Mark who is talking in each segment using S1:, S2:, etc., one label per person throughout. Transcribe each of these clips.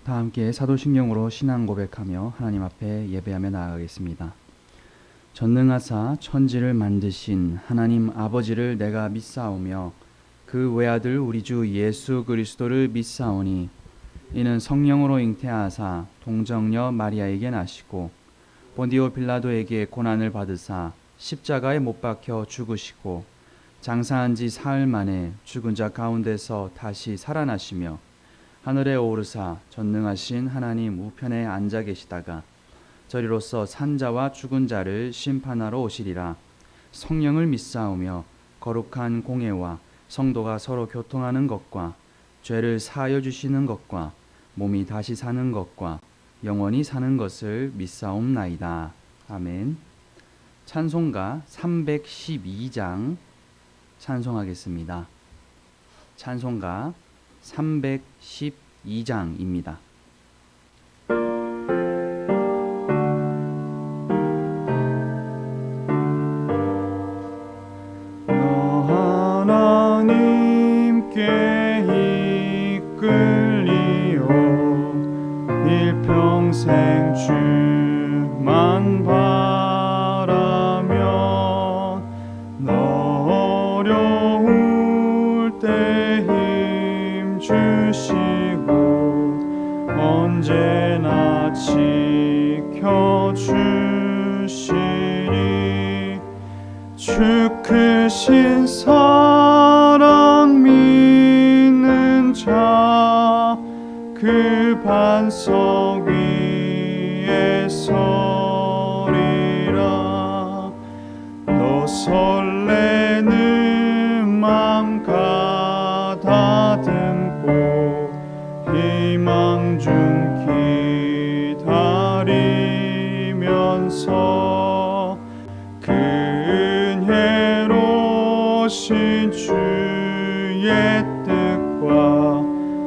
S1: 다 함께 사도신경으로 신앙 고백하며 하나님 앞에 예배하며 나아가겠습니다. 전능하사 천지를 만드신 하나님 아버지를 내가 믿사오며 그 외아들 우리 주 예수 그리스도를 믿사오니 이는 성령으로 잉태하사 동정녀 마리아에게 나시고 본디오 빌라도에게 고난을 받으사 십자가에 못 박혀 죽으시고 장사한 지 사흘 만에 죽은 자 가운데서 다시 살아나시며 하늘에 오르사 전능하신 하나님 우편에 앉아 계시다가 저리로서 산자와 죽은 자를 심판하러 오시리라. 성령을 믿사오며 거룩한 공예와 성도가 서로 교통하는 것과 죄를 사하여 주시는 것과 몸이 다시 사는 것과 영원히 사는 것을 믿사옵나이다. 아멘. 찬송가 312장 찬송하겠습니다. 찬송가 312장입니다.
S2: 하나님께 이끌리오 일평생 주만 바라면 너 어려울 때 힘 주시고 언제나 지켜주시리. 주 크신 사랑 믿는 자 그 반석 위에 서리라. 너 설레는 맘 가다듬고 희망 중 기다리면서 신 주의 뜻과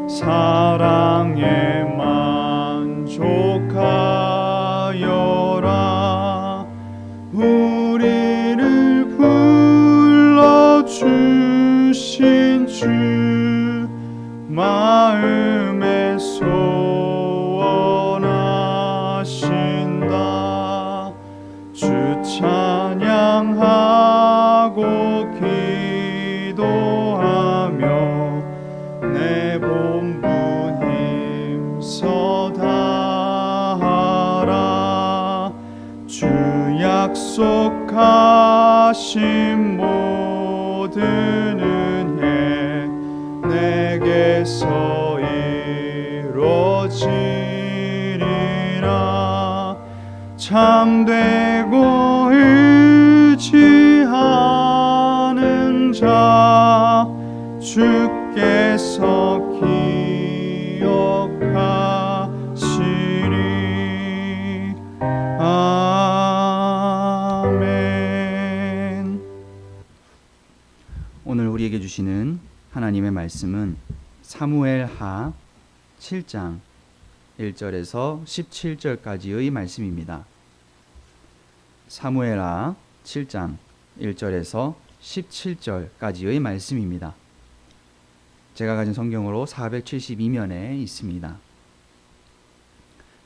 S2: 사랑에 만족하여라. 우리를 불러주신 주 마음에 소원하신다. 주 찬양하고 기도하며 내 본분 힘써 다하라. 주 약속하신 모든 은혜 내게서 이루어지리라. 참되고 의지하는 자 주께서 기억하시리. 아멘.
S1: 오늘 우리에게 주시는 하나님의 말씀은 사무엘하 7장 1절에서 17절까지의 말씀입니다. 사무엘하 7장 1절에서 17절까지의 말씀입니다. 제가 가진 성경으로 472면에 있습니다.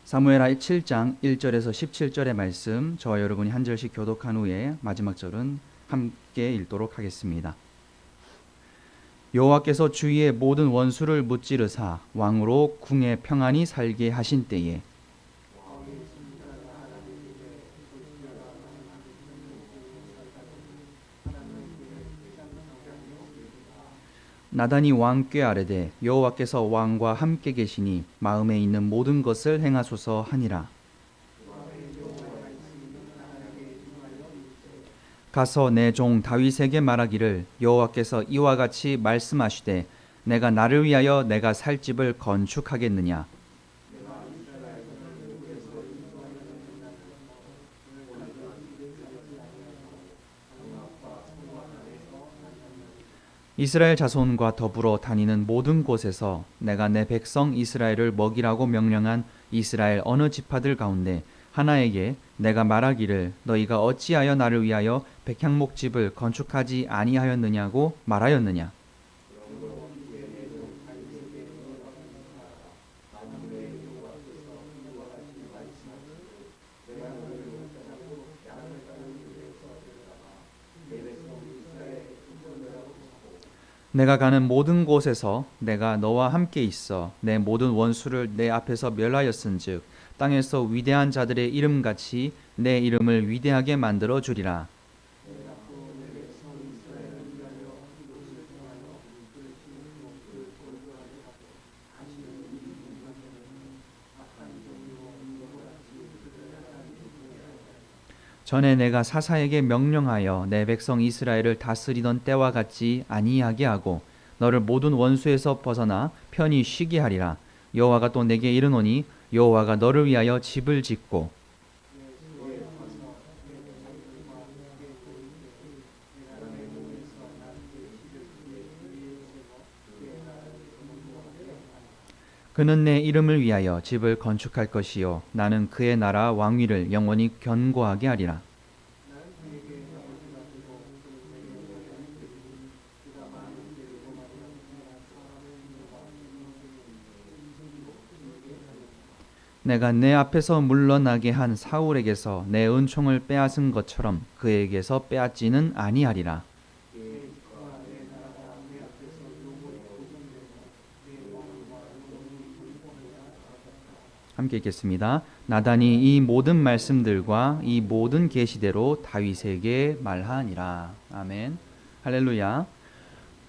S1: 사무엘하 7장 1절에서 17절의 말씀, 저와 여러분이 한 절씩 교독한 후에 마지막 절은 함께 읽도록 하겠습니다. 여호와께서 주위의 모든 원수를 무찌르사 왕으로 궁에 평안히 살게 하신 때에 나단이 왕께 아뢰되 여호와께서 왕과 함께 계시니 마음에 있는 모든 것을 행하소서 하니라. 가서 내 종 다윗에게 말하기를 여호와께서 이와 같이 말씀하시되 내가 나를 위하여 내가 살 집을 건축하겠느냐. 이스라엘 자손과 더불어 다니는 모든 곳에서 내가 내 백성 이스라엘을 먹이라고 명령한 이스라엘 어느 지파들 가운데 하나에게 내가 말하기를 너희가 어찌하여 나를 위하여 백향목집을 건축하지 아니하였느냐고 말하였느냐. 내가 가는 모든 곳에서 내가 너와 함께 있어 내 모든 원수를 내 앞에서 멸하였은즉 땅에서 위대한 자들의 이름같이 내 이름을 위대하게 만들어 주리라. 전에 내가 사사에게 명령하여 내 백성 이스라엘을 다스리던 때와 같지 아니하게 하고 너를 모든 원수에서 벗어나 편히 쉬게 하리라. 여호와가 또 내게 이르노니 여호와가 너를 위하여 집을 짓고 그는 내 이름을 위하여 집을 건축할 것이요 나는 그의 나라 왕위를 영원히 견고하게 하리라. 내가 내 앞에서 물러나게 한 사울에게서 내 은총을 빼앗은 것처럼 그에게서 빼앗지는 아니하리라. 함께 읽겠습니다. 나단이 이 모든 말씀들과 이 모든 계시대로 다윗에게 말하니라. 아멘. 할렐루야.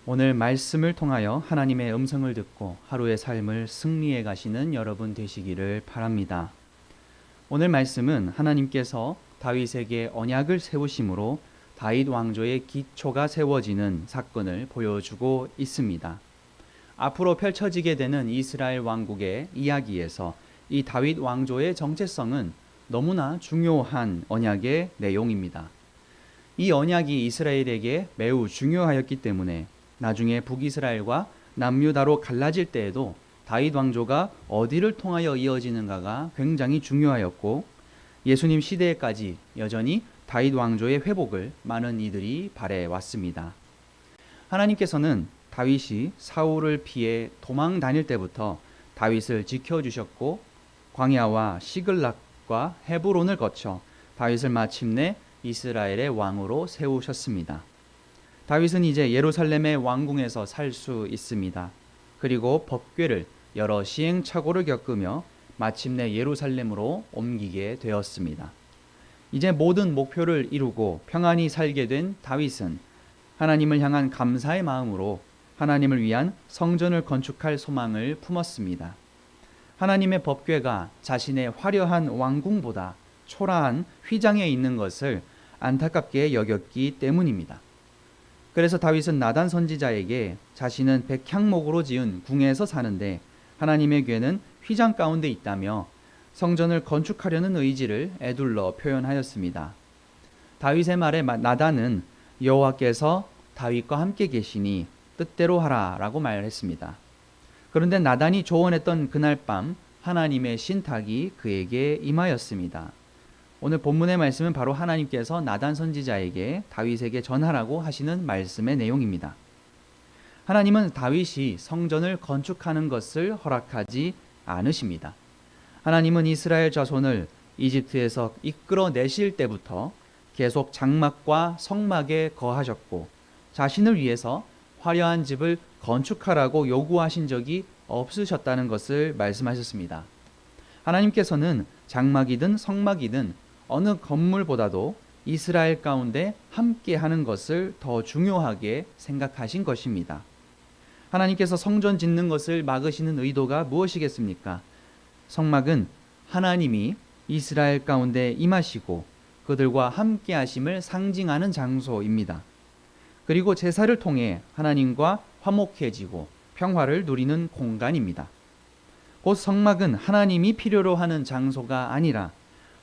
S1: 오늘 말씀을 통하여 하나님의 음성을 듣고 하루의 삶을 승리해 가시는 여러분 되시기를 바랍니다. 오늘 말씀은 하나님께서 다윗에게 언약을 세우심으로 다윗 왕조의 기초가 세워지는 사건을 보여주고 있습니다. 앞으로 펼쳐지게 되는 이스라엘 왕국의 이야기에서 이 다윗 왕조의 정체성은 너무나 중요한 언약의 내용입니다. 이 언약이 이스라엘에게 매우 중요하였기 때문에 나중에 북이스라엘과 남유다로 갈라질 때에도 다윗 왕조가 어디를 통하여 이어지는가가 굉장히 중요하였고 예수님 시대에까지 여전히 다윗 왕조의 회복을 많은 이들이 바래왔습니다. 하나님께서는 다윗이 사울을 피해 도망 다닐 때부터 다윗을 지켜주셨고 광야와 시글락과 헤브론을 거쳐 다윗을 마침내 이스라엘의 왕으로 세우셨습니다. 다윗은 이제 예루살렘의 왕궁에서 살 수 있습니다. 그리고 법궤를 여러 시행착오를 겪으며 마침내 예루살렘으로 옮기게 되었습니다. 이제 모든 목표를 이루고 평안히 살게 된 다윗은 하나님을 향한 감사의 마음으로 하나님을 위한 성전을 건축할 소망을 품었습니다. 하나님의 법궤가 자신의 화려한 왕궁보다 초라한 휘장에 있는 것을 안타깝게 여겼기 때문입니다. 그래서 다윗은 나단 선지자에게 자신은 백향목으로 지은 궁에서 사는데 하나님의 궤는 휘장 가운데 있다며 성전을 건축하려는 의지를 에둘러 표현하였습니다. 다윗의 말에 나단은 여호와께서 다윗과 함께 계시니 뜻대로 하라 라고 말했습니다. 그런데 나단이 조언했던 그날 밤 하나님의 신탁이 그에게 임하였습니다. 오늘 본문의 말씀은 바로 하나님께서 나단 선지자에게 다윗에게 전하라고 하시는 말씀의 내용입니다. 하나님은 다윗이 성전을 건축하는 것을 허락하지 않으십니다. 하나님은 이스라엘 자손을 이집트에서 이끌어내실 때부터 계속 장막과 성막에 거하셨고 자신을 위해서 화려한 집을 건축하라고 요구하신 적이 없으셨다는 것을 말씀하셨습니다. 하나님께서는 장막이든 성막이든 어느 건물보다도 이스라엘 가운데 함께 하는 것을 더 중요하게 생각하신 것입니다. 하나님께서 성전 짓는 것을 막으시는 의도가 무엇이겠습니까? 성막은 하나님이 이스라엘 가운데 임하시고 그들과 함께 하심을 상징하는 장소입니다. 그리고 제사를 통해 하나님과 화목해지고 평화를 누리는 공간입니다. 곧 성막은 하나님이 필요로 하는 장소가 아니라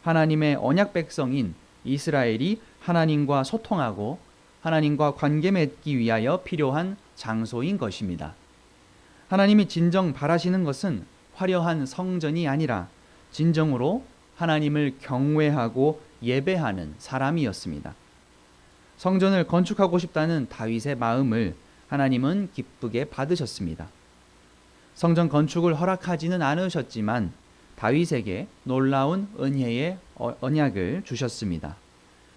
S1: 하나님의 언약 백성인 이스라엘이 하나님과 소통하고 하나님과 관계 맺기 위하여 필요한 장소인 것입니다. 하나님이 진정 바라시는 것은 화려한 성전이 아니라 진정으로 하나님을 경외하고 예배하는 사람이었습니다. 성전을 건축하고 싶다는 다윗의 마음을 하나님은 기쁘게 받으셨습니다. 성전 건축을 허락하지는 않으셨지만 다윗에게 놀라운 은혜의 언약을 주셨습니다.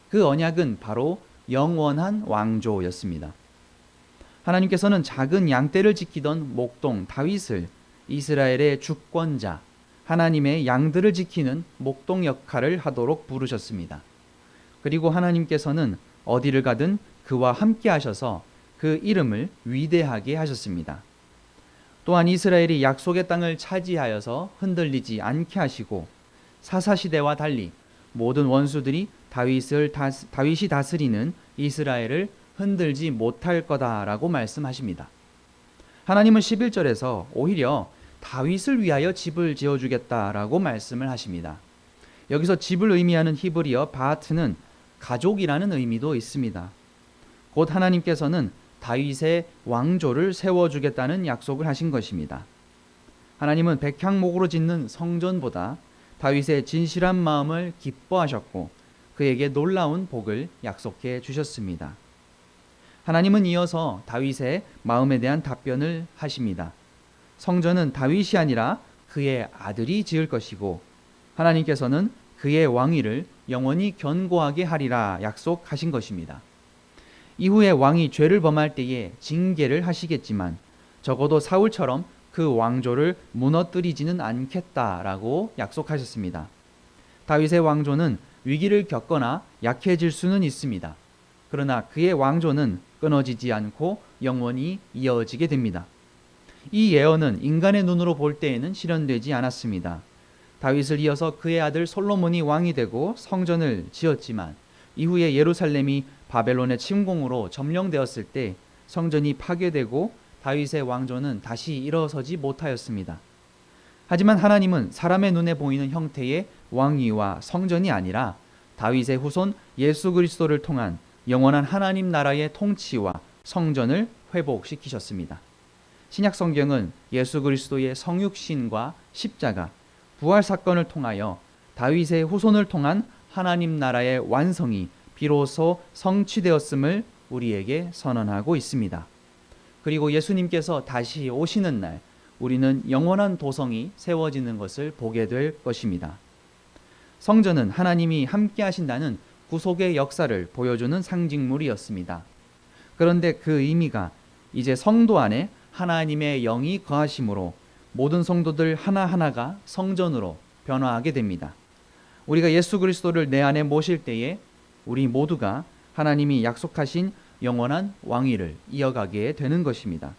S1: 그 언약은 바로 영원한 왕조였습니다. 하나님께서는 작은 양떼를 지키던 목동 다윗을 이스라엘의 주권자, 하나님의 양들을 지키는 목동 역할을 하도록 부르셨습니다. 그리고 하나님께서는 어디를 가든 그와 함께 하셔서 그 이름을 위대하게 하셨습니다. 또한 이스라엘이 약속의 땅을 차지하여서 흔들리지 않게 하시고 사사시대와 달리 모든 원수들이 다윗이 다스리는 이스라엘을 흔들지 못할 거다라고 말씀하십니다. 하나님은 11절에서 오히려 다윗을 위하여 집을 지어주겠다라고 말씀을 하십니다. 여기서 집을 의미하는 히브리어 바트는 가족이라는 의미도 있습니다. 곧 하나님께서는 다윗의 왕조를 세워주겠다는 약속을 하신 것입니다. 하나님은 백향목으로 짓는 성전보다 다윗의 진실한 마음을 기뻐하셨고 그에게 놀라운 복을 약속해 주셨습니다. 하나님은 이어서 다윗의 마음에 대한 답변을 하십니다. 성전은 다윗이 아니라 그의 아들이 지을 것이고 하나님께서는 그의 왕위를 영원히 견고하게 하리라 약속하신 것입니다. 이후에 왕이 죄를 범할 때에 징계를 하시겠지만 적어도 사울처럼 그 왕조를 무너뜨리지는 않겠다라고 약속하셨습니다. 다윗의 왕조는 위기를 겪거나 약해질 수는 있습니다. 그러나 그의 왕조는 끊어지지 않고 영원히 이어지게 됩니다. 이 예언은 인간의 눈으로 볼 때에는 실현되지 않았습니다. 다윗을 이어서 그의 아들 솔로몬이 왕이 되고 성전을 지었지만 이후에 예루살렘이 바벨론의 침공으로 점령되었을 때 성전이 파괴되고 다윗의 왕조는 다시 일어서지 못하였습니다. 하지만 하나님은 사람의 눈에 보이는 형태의 왕위와 성전이 아니라 다윗의 후손 예수 그리스도를 통한 영원한 하나님 나라의 통치와 성전을 회복시키셨습니다. 신약 성경은 예수 그리스도의 성육신과 십자가, 부활 사건을 통하여 다윗의 후손을 통한 하나님 나라의 완성이 비로소 성취되었음을 우리에게 선언하고 있습니다. 그리고 예수님께서 다시 오시는 날 우리는 영원한 도성이 세워지는 것을 보게 될 것입니다. 성전은 하나님이 함께 하신다는 구속의 역사를 보여주는 상징물이었습니다. 그런데 그 의미가 이제 성도 안에 하나님의 영이 거하심으로 모든 성도들 하나하나가 성전으로 변화하게 됩니다. 우리가 예수 그리스도를 내 안에 모실 때에 우리 모두가 하나님이 약속하신 영원한 왕위를 이어가게 되는 것입니다.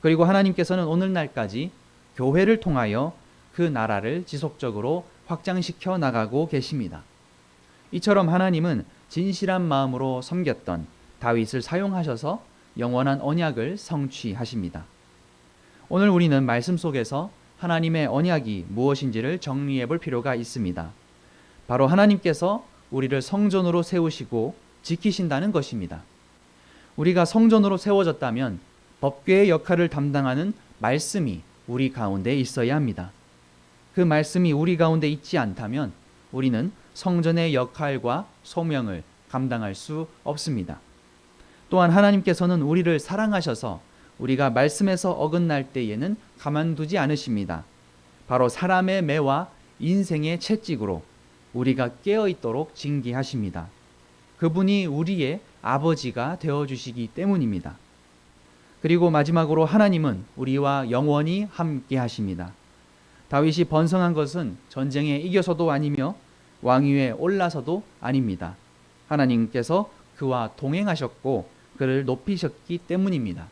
S1: 그리고 하나님께서는 오늘날까지 교회를 통하여 그 나라를 지속적으로 확장시켜 나가고 계십니다. 이처럼 하나님은 진실한 마음으로 섬겼던 다윗을 사용하셔서 영원한 언약을 성취하십니다. 오늘 우리는 말씀 속에서 하나님의 언약이 무엇인지를 정리해 볼 필요가 있습니다. 바로 하나님께서 우리를 성전으로 세우시고 지키신다는 것입니다. 우리가 성전으로 세워졌다면 법궤의 역할을 담당하는 말씀이 우리 가운데 있어야 합니다. 그 말씀이 우리 가운데 있지 않다면 우리는 성전의 역할과 소명을 감당할 수 없습니다. 또한 하나님께서는 우리를 사랑하셔서 우리가 말씀에서 어긋날 때에는 가만두지 않으십니다. 바로 사람의 매와 인생의 채찍으로 우리가 깨어있도록 징계하십니다. 그분이 우리의 아버지가 되어주시기 때문입니다. 그리고 마지막으로 하나님은 우리와 영원히 함께 하십니다. 다윗이 번성한 것은 전쟁에 이겨서도 아니며 왕위에 올라서도 아닙니다. 하나님께서 그와 동행하셨고 그를 높이셨기 때문입니다.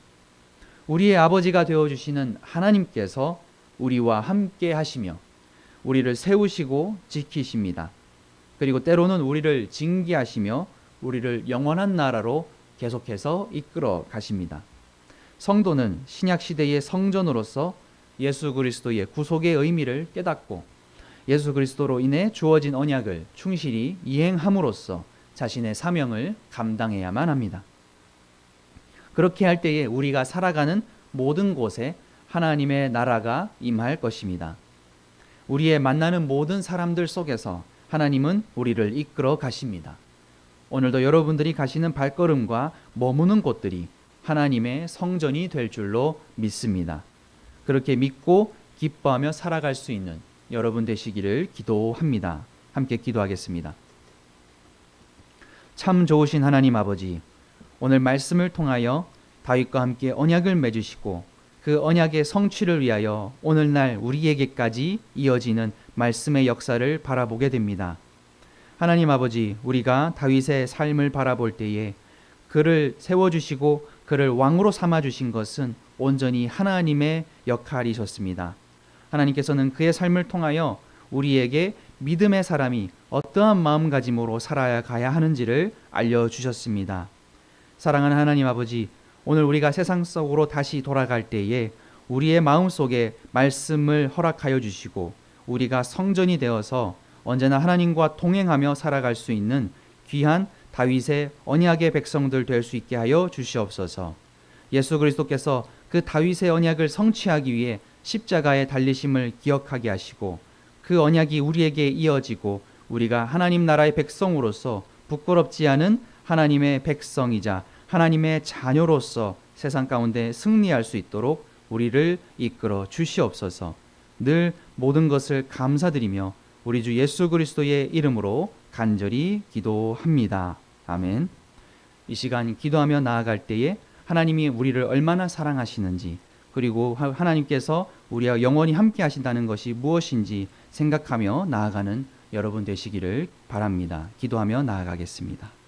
S1: 우리의 아버지가 되어주시는 하나님께서 우리와 함께 하시며 우리를 세우시고 지키십니다. 그리고 때로는 우리를 징계하시며 우리를 영원한 나라로 계속해서 이끌어 가십니다. 성도는 신약 시대의 성전으로서 예수 그리스도의 구속의 의미를 깨닫고 예수 그리스도로 인해 주어진 언약을 충실히 이행함으로써 자신의 사명을 감당해야만 합니다. 그렇게 할 때에 우리가 살아가는 모든 곳에 하나님의 나라가 임할 것입니다. 우리의 만나는 모든 사람들 속에서 하나님은 우리를 이끌어 가십니다. 오늘도 여러분들이 가시는 발걸음과 머무는 곳들이 하나님의 성전이 될 줄로 믿습니다. 그렇게 믿고 기뻐하며 살아갈 수 있는 여러분 되시기를 기도합니다. 함께 기도하겠습니다. 참 좋으신 하나님 아버지, 오늘 말씀을 통하여 다윗과 함께 언약을 맺으시고 그 언약의 성취를 위하여 오늘날 우리에게까지 이어지는 말씀의 역사를 바라보게 됩니다. 하나님 아버지, 우리가 다윗의 삶을 바라볼 때에 그를 세워주시고 그를 왕으로 삼아주신 것은 온전히 하나님의 역할이셨습니다. 하나님께서는 그의 삶을 통하여 우리에게 믿음의 사람이 어떠한 마음가짐으로 살아야 가야 하는지를 알려주셨습니다. 사랑하는 하나님 아버지, 오늘 우리가 세상 속으로 다시 돌아갈 때에 우리의 마음속에 말씀을 허락하여 주시고 우리가 성전이 되어서 언제나 하나님과 동행하며 살아갈 수 있는 귀한 다윗의 언약의 백성들 될 수 있게 하여 주시옵소서. 예수 그리스도께서 그 다윗의 언약을 성취하기 위해 십자가에 달리심을 기억하게 하시고 그 언약이 우리에게 이어지고 우리가 하나님 나라의 백성으로서 부끄럽지 않은 하나님의 백성이자 하나님의 자녀로서 세상 가운데 승리할 수 있도록 우리를 이끌어 주시옵소서. 늘 모든 것을 감사드리며 우리 주 예수 그리스도의 이름으로 간절히 기도합니다. 아멘. 이 시간 기도하며 나아갈 때에 하나님이 우리를 얼마나 사랑하시는지, 그리고 하나님께서 우리와 영원히 함께 하신다는 것이 무엇인지 생각하며 나아가는 여러분 되시기를 바랍니다. 기도하며 나아가겠습니다.